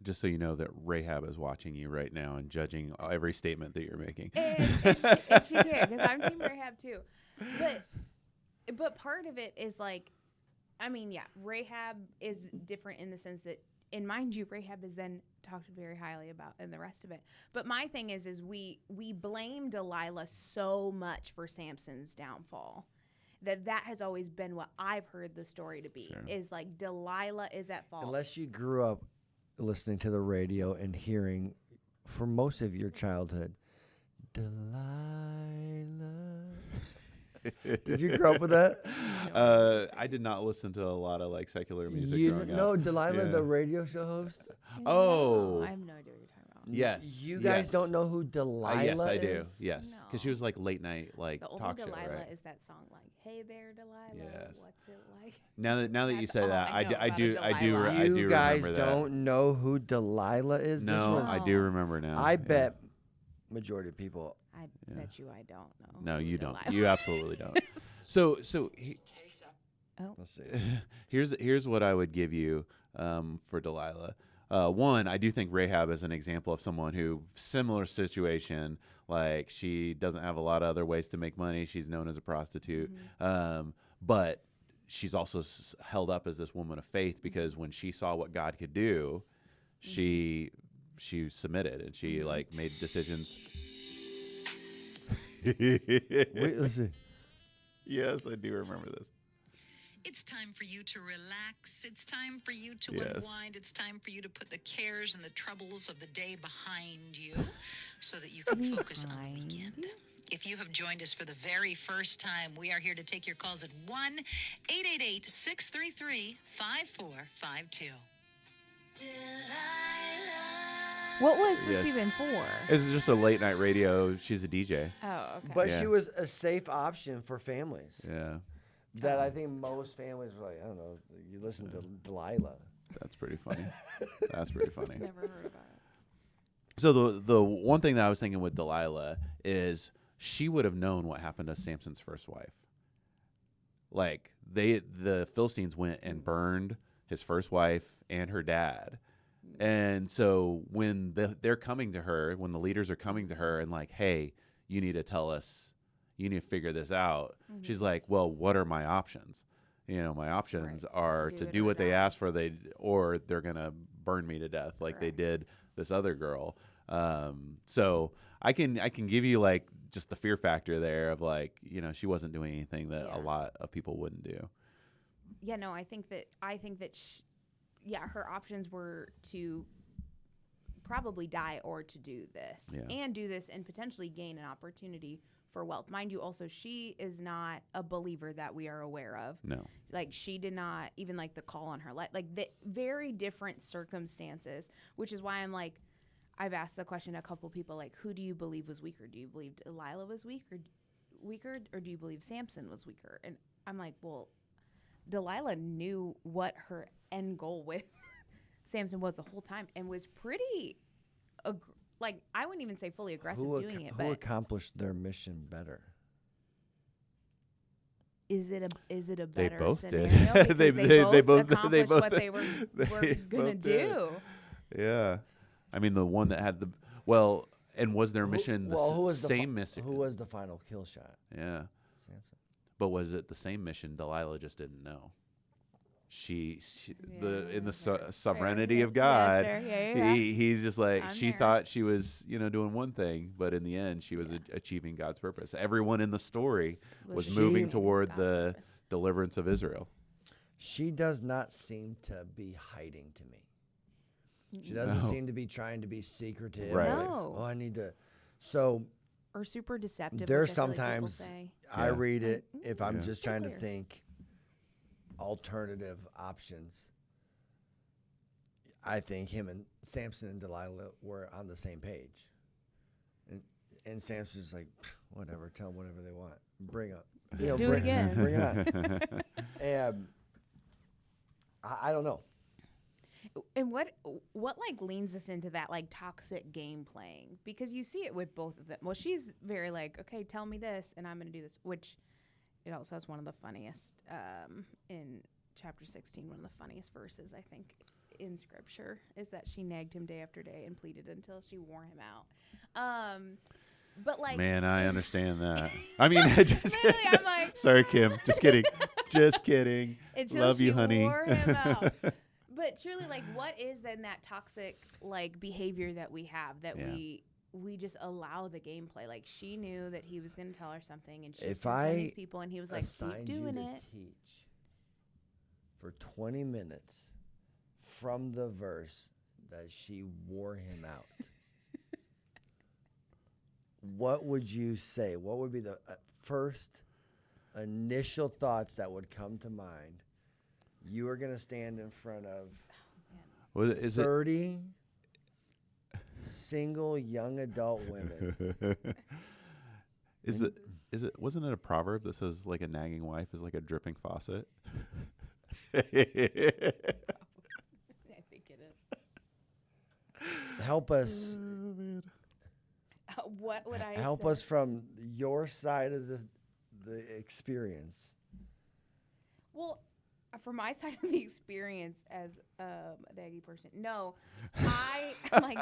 Just so you know that Rahab is watching you right now and judging every statement that you're making. And she can, because I'm Team Rahab too. But part of it is like, I mean, yeah, Rahab is different in the sense that, and mind you, Rahab is then talked very highly about in the rest of it. But my thing is we blame Delilah so much for Samson's downfall. That has always been what I've heard the story to be, is like Delilah is at fault. Unless you grew up listening to the radio and hearing, for most of your childhood, Delilah. Did you grow up with that? I did not listen to a lot of like secular music growing up. No, Delilah, the radio show host? Oh. I have no idea what you're talking about. Yes. You guys don't know who Delilah is? Yes, I do. Yes. Because she was like late night, like the talk only show, Delilah right? is that song like, hey there, Delilah, Yes. what's it like? Now that you say that, I do You guys remember that. don't know who Delilah is? No, I do remember now. I bet majority of people. I bet you I don't know. No, you don't. Delilah You absolutely don't. So Let's see. here's what I would give you for Delilah. one, I do think Rahab is an example of someone who, similar situation, like she doesn't have a lot of other ways to make money. She's known as a prostitute. But she's also held up as this woman of faith because when she saw what God could do, she submitted and she like made decisions. Wait, let's see. Yes, I do remember this. It's time for you to relax. It's time for you to unwind. It's time for you to put the cares and the troubles of the day behind you so that you can focus on the weekend. If you have joined us for the very first time, we are here to take your calls at 1-888-633-5452. What was this even for? This is just a late night radio. She's a DJ. Oh, okay. But she was a safe option for families. Yeah. That I think most families were like, I don't know, you listen to Delilah. That's pretty funny. That's pretty funny. Never heard about it. So the one thing that I was thinking with Delilah is she would have known what happened to Samson's first wife. Like the Philistines went and burned his first wife and her dad. And so when they're coming to her, when the leaders are coming to her and like, hey, you need to tell us, you need to figure this out. She's like, well, what are my options? You know, my options are to do what they ask for, or they're going to burn me to death like they did this other girl. So I can give you like just the fear factor there of like, you know, she wasn't doing anything that a lot of people wouldn't do. Yeah, no, I think that her options were to probably die or to do this and do this and potentially gain an opportunity for wealth. Mind you, also, she is not a believer that we are aware of. No. Like, she did not even like the call on her life. Like, the very different circumstances, which is why I'm like, I've asked the question to a couple people, like, who do you believe was weaker? Do you believe Delilah was weaker, or do you believe Samson was weaker? And I'm like, well, Delilah knew what her end goal with Samson was the whole time and was pretty, like, I wouldn't even say fully aggressive doing it. Who accomplished their mission better? Is it a better They both scenario? did. they both accomplished what they were gonna do. Yeah. I mean, the one that had and was their mission the same mission? Who was the final kill shot? Yeah. Samson. But was it the same mission? Delilah just didn't know. In the sovereignty of God, he's just like, she thought she was, doing one thing, but in the end, she was achieving God's purpose. Everyone in the story was moving toward the deliverance of Israel. She does not seem to be hiding to me. She doesn't seem to be trying to be secretive. Right. No. Oh, I need to. So. Or super deceptive. There's sometimes I read it if I'm just trying to think alternative options. I think him and Samson and Delilah were on the same page. And Samson's like, whatever, tell them whatever they want. Bring up. Do it again. Bring it on. And I don't know. And what like leans us into that like toxic game playing? Because you see it with both of them. Well, she's very like, okay, tell me this, and I'm going to do this. Which it also has one of the funniest in chapter 16. One of the funniest verses I think in Scripture is that she nagged him day after day and pleaded until she wore him out. But like, man, I understand that. I mean, I just I'm like, sorry, Kim. Just kidding. Just kidding. Until Love she you, honey. Wore him out. But truly, like, what is then that toxic, like, behavior that we have that we just allow the gameplay? Like, she knew that he was going to tell her something, and she was going to send these people, and he was like, keep doing it. Teach for 20 minutes from the verse that she wore him out. What would you say? What would be the first initial thoughts that would come to mind? You are going to stand in front of 30 single young adult women. Wasn't it a proverb that says like a nagging wife is like a dripping faucet? I think it is. Help us. What would I help say? us from your side of the experience? Well, from my side of the experience as a naggy person, no, I'm like,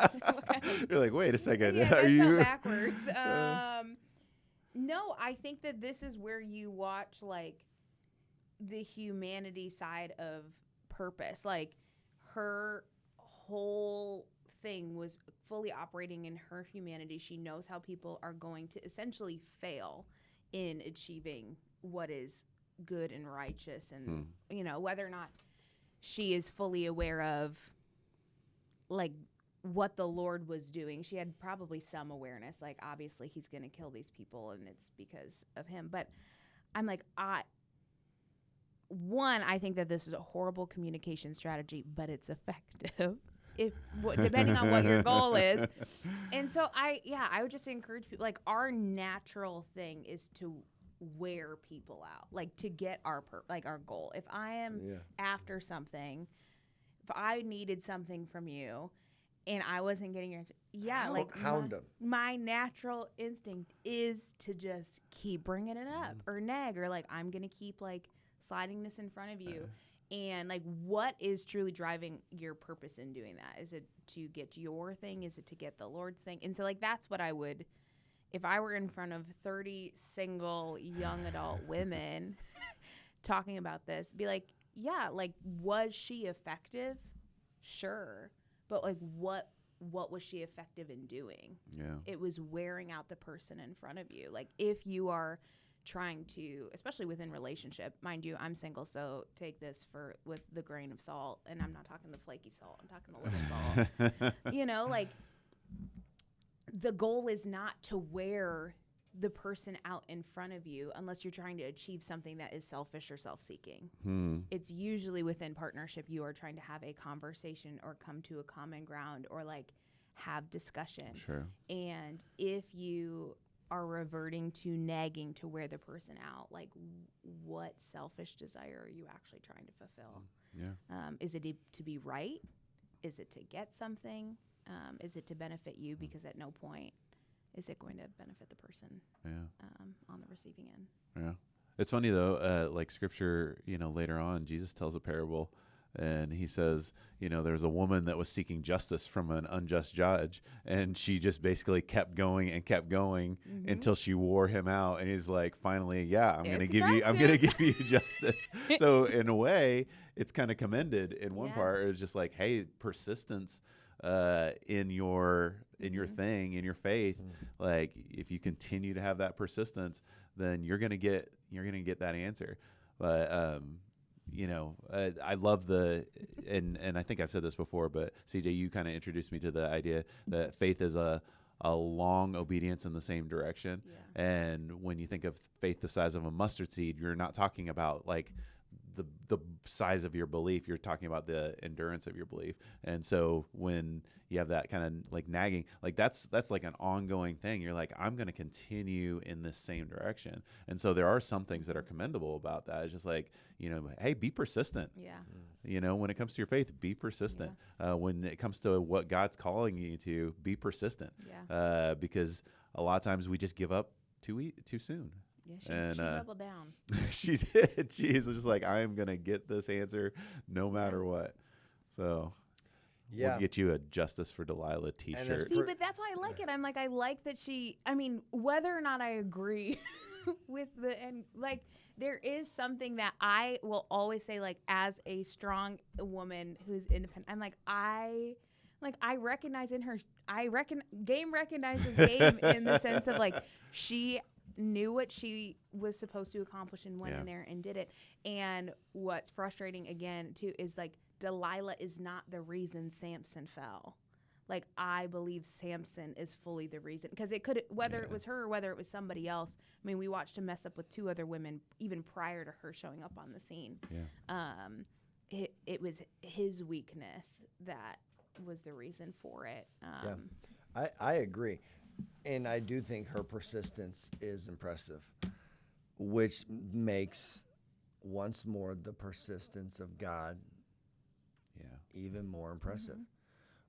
you're like, wait a second, yeah, are you backwards? No, I think that this is where you watch like the humanity side of purpose. Like her whole thing was fully operating in her humanity. She knows how people are going to essentially fail in achieving what is good and righteous, and whether or not she is fully aware of like what the Lord was doing. She had probably some awareness, like obviously he's going to kill these people and it's because of him. But I'm like, I think that this is a horrible communication strategy, but it's effective depending on what your goal is. And so I would just encourage people, like our natural thing is to wear people out, like to get our goal. If I am after something, if I needed something from you and I wasn't getting your answer, hound them. My natural instinct is to just keep bringing it up or nag, or like I'm gonna keep like sliding this in front of you. And like, what is truly driving your purpose in doing that? Is it to get your thing? Is it to get the Lord's thing? And so like, that's what I would, if I were in front of 30 single young adult women talking about this, be like, yeah, like, was she effective? Sure. But like, what was she effective in doing? Yeah. It was wearing out the person in front of you. Like, if you are trying to, especially within relationship, mind you, I'm single, so take this with the grain of salt, and I'm not talking the flaky salt, I'm talking the little salt. Like, the goal is not to wear the person out in front of you unless you're trying to achieve something that is selfish or self-seeking. It's usually within partnership you are trying to have a conversation or come to a common ground or like have discussion. Sure. And if you are reverting to nagging to wear the person out, like what selfish desire are you actually trying to fulfill? Is it to be right? Is it to get something? Is it to benefit you? Because at no point is it going to benefit the person on the receiving end. Yeah. It's funny though, like scripture, later on, Jesus tells a parable. And he says, there's a woman that was seeking justice from an unjust judge, and she just basically kept going until she wore him out. And he's like, finally, I'm going to give you justice. So in a way, it's kind of commended in one part. It's just like, hey, persistence in your thing, in your faith. Like if you continue to have that persistence, then you're going to get that answer. But I love and I think I've said this before, but CJ, you kind of introduced me to the idea that faith is a long obedience in the same direction. Yeah. And when you think of faith the size of a mustard seed, you're not talking about like the size of your belief, you're talking about the endurance of your belief. And so when you have that kind of like nagging, like that's like an ongoing thing. You're like, I'm going to continue in this same direction. And so there are some things that are commendable about that. It's just like, hey, be persistent. Yeah. When it comes to your faith, be persistent. Yeah. When it comes to what God's calling you to, be persistent. Yeah. Because a lot of times we just give up too soon. Yeah, she doubled down. She did. She was just like, I am going to get this answer no matter what. So we'll get you a Justice for Delilah t-shirt. See, but that's why I like it. I'm like, I like that whether or not I agree with there is something that I will always say, like, as a strong woman who's independent, I'm like, I recognize in her, game recognizes game in the sense of like, she knew what she was supposed to accomplish and went in there and did it. And what's frustrating again too is like Delilah is not the reason Samson fell. Like I believe Samson is fully the reason, because it could, whether it was her or whether it was somebody else. I mean, we watched him mess up with 2 other women even prior to her showing up on the scene. It was his weakness that was the reason for it. I agree. And I do think her persistence is impressive, which makes once more the persistence of God even more impressive.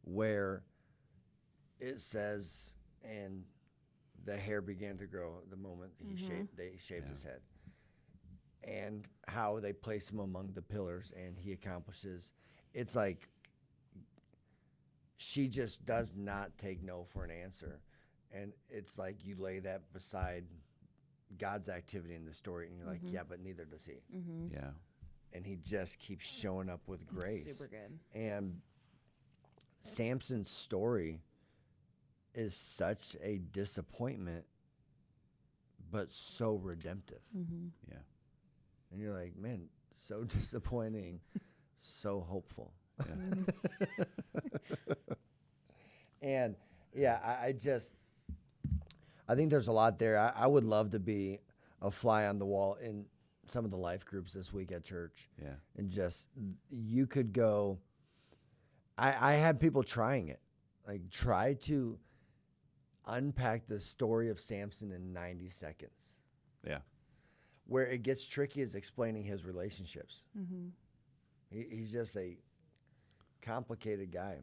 Where it says, and the hair began to grow the moment they shaved his head. and how they place him among the pillars, and he accomplishes. It's like she just does not take no for an answer, and it's like you lay that beside God's activity in the story, and you're like, yeah, but neither does he. Yeah. And he just keeps showing up with grace. Super good. And Samson's story is such a disappointment, but so redemptive. Yeah. And you're like, man, so disappointing, so hopeful. Yeah. And yeah, I think there's a lot there. I would love to be a fly on the wall in some of the life groups this week at church. Yeah. And just, you could go, I had people trying it, like try to unpack the story of Samson in 90 seconds. Yeah. Where it gets tricky is explaining his relationships. He's just a complicated guy.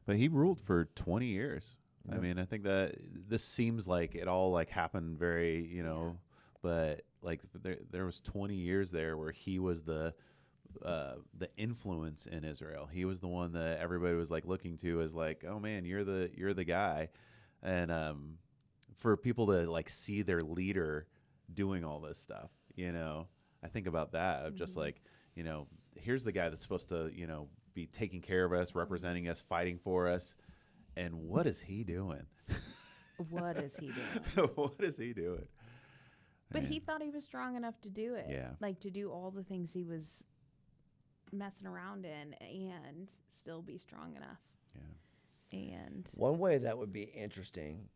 But he ruled for 20 years. Yep. I mean, I think that this seems like it all like happened very, but like there was 20 years there where he was the influence in Israel. He was the one that everybody was like looking to as like, oh man, you're the guy. And for people to like see their leader doing all this stuff, I think about that of just like, here's the guy that's supposed to, be taking care of us, representing us, fighting for us. And what is he doing? What is he doing? What is he doing? But he thought he was strong enough to do it. Yeah. Like to do all the things he was messing around in and still be strong enough. Yeah. And one way that would be interesting,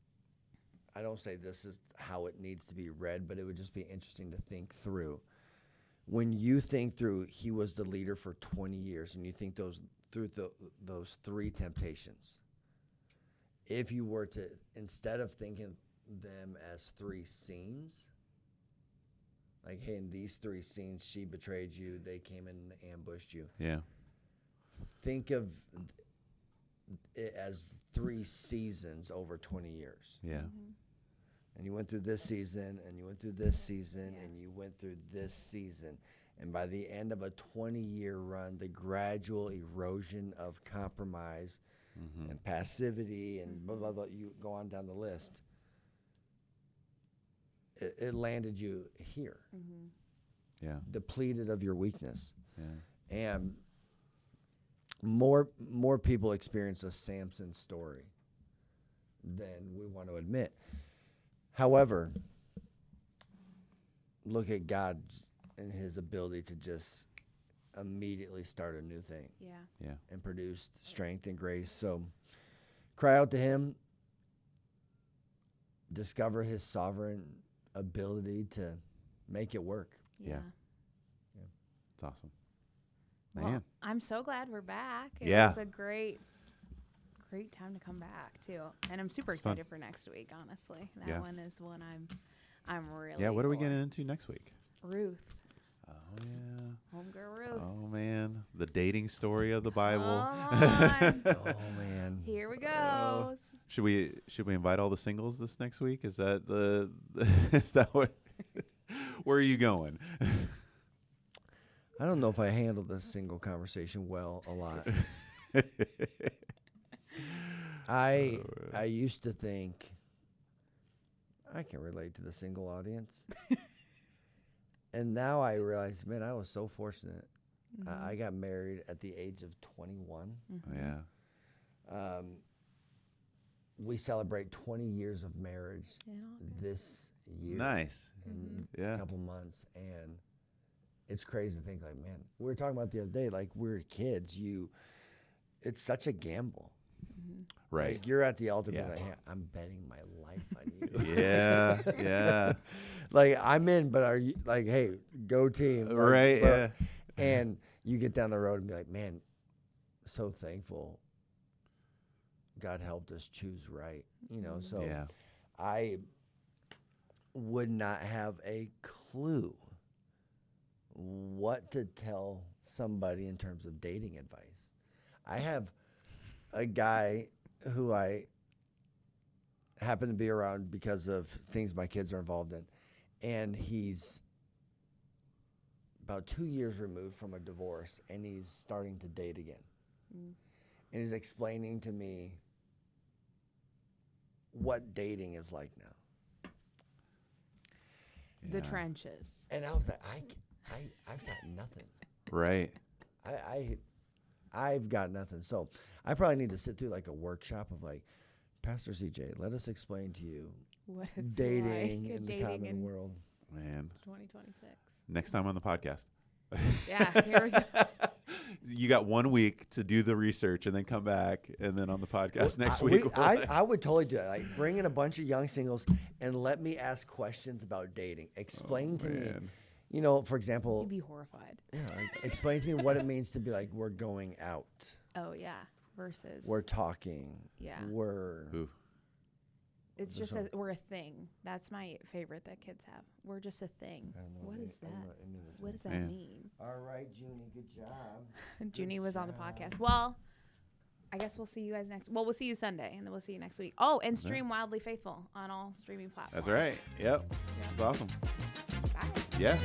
I don't say this is how it needs to be read, but it would just be interesting to think through. When you think through, he was the leader for 20 years, and you think those three temptations. If you were to, instead of thinking them as three scenes, like, hey, in these three scenes, she betrayed you, they came in and ambushed you. Yeah. Think of it as 3 seasons over 20 years. Yeah. And you went through this season, and you went through this season, and you went through this season. And by the end of a 20-year run, the gradual erosion of compromise and passivity and blah, blah, blah, you go on down the list, it landed you here. Yeah. Depleted of your weakness. Yeah. And more people experience a Samson story than we want to admit. However, look at God and his ability to just immediately start a new thing. Yeah. Yeah. And produce strength and grace. So cry out to him. Discover his sovereign ability to make it work. Yeah. It's awesome. Well, Man. I'm so glad we're back. It Yeah. was a great time to come back too. And I'm super excited for next week, honestly. That one is one I'm really Yeah, what are we getting into next week? Ruth. Oh yeah. Homegirl Ruth. Oh man. The dating story of the Bible. Oh man. Here we go. Should we invite all the singles this next week? Is that is that what where are you going? I don't know if I handled the single conversation well a lot. I used to think I can relate to the single audience. And now I realize, man, I was so fortunate. I got married at the age of 21. Yeah. We celebrate 20 years of marriage this year. Nice. In Yeah. a couple months. And it's crazy to think, like, man, we were talking about the other day, like, we're kids. It's such a gamble. Right. Like, you're at the altar being like, hey, I'm betting my life on you. Yeah. Yeah. Like, I'm in, but are you, like, hey, go team. Like, Right. Yeah. And you get down the road and be like, man, so thankful God helped us choose right. So Yeah. I would not have a clue what to tell somebody in terms of dating advice. I have a guy who I happen to be around because of things my kids are involved in, and he's about 2 years removed from a divorce, and he's starting to date again. And he's explaining to me what dating is like now. The trenches. And I was like, I've got nothing. Right. I've got nothing. So I probably need to sit through like a workshop of like, Pastor CJ, let us explain to you What it's dating like, in the common world. Man. 2026. Next time on the podcast. Yeah, here we go. You got 1 week to do the research and then come back, and then on the podcast next week. I would totally do that. Like, bring in a bunch of young singles and let me ask questions about dating. Explain to me, you know, for example. You'd be horrified. Yeah, like, explain to me what it means to be like, we're going out. Oh, yeah. Versus. We're talking. Yeah. It's just we're a thing. That's my favorite that kids have. We're just a thing. What is that? What does that mean? All right, Junie, good job. Junie was on the podcast. Well, I guess we'll see you guys next. Well, we'll see you Sunday, and then we'll see you next week. Oh, and stream Wildly Faithful on all streaming platforms. That's right. Yep. That's awesome. Bye. Yeah.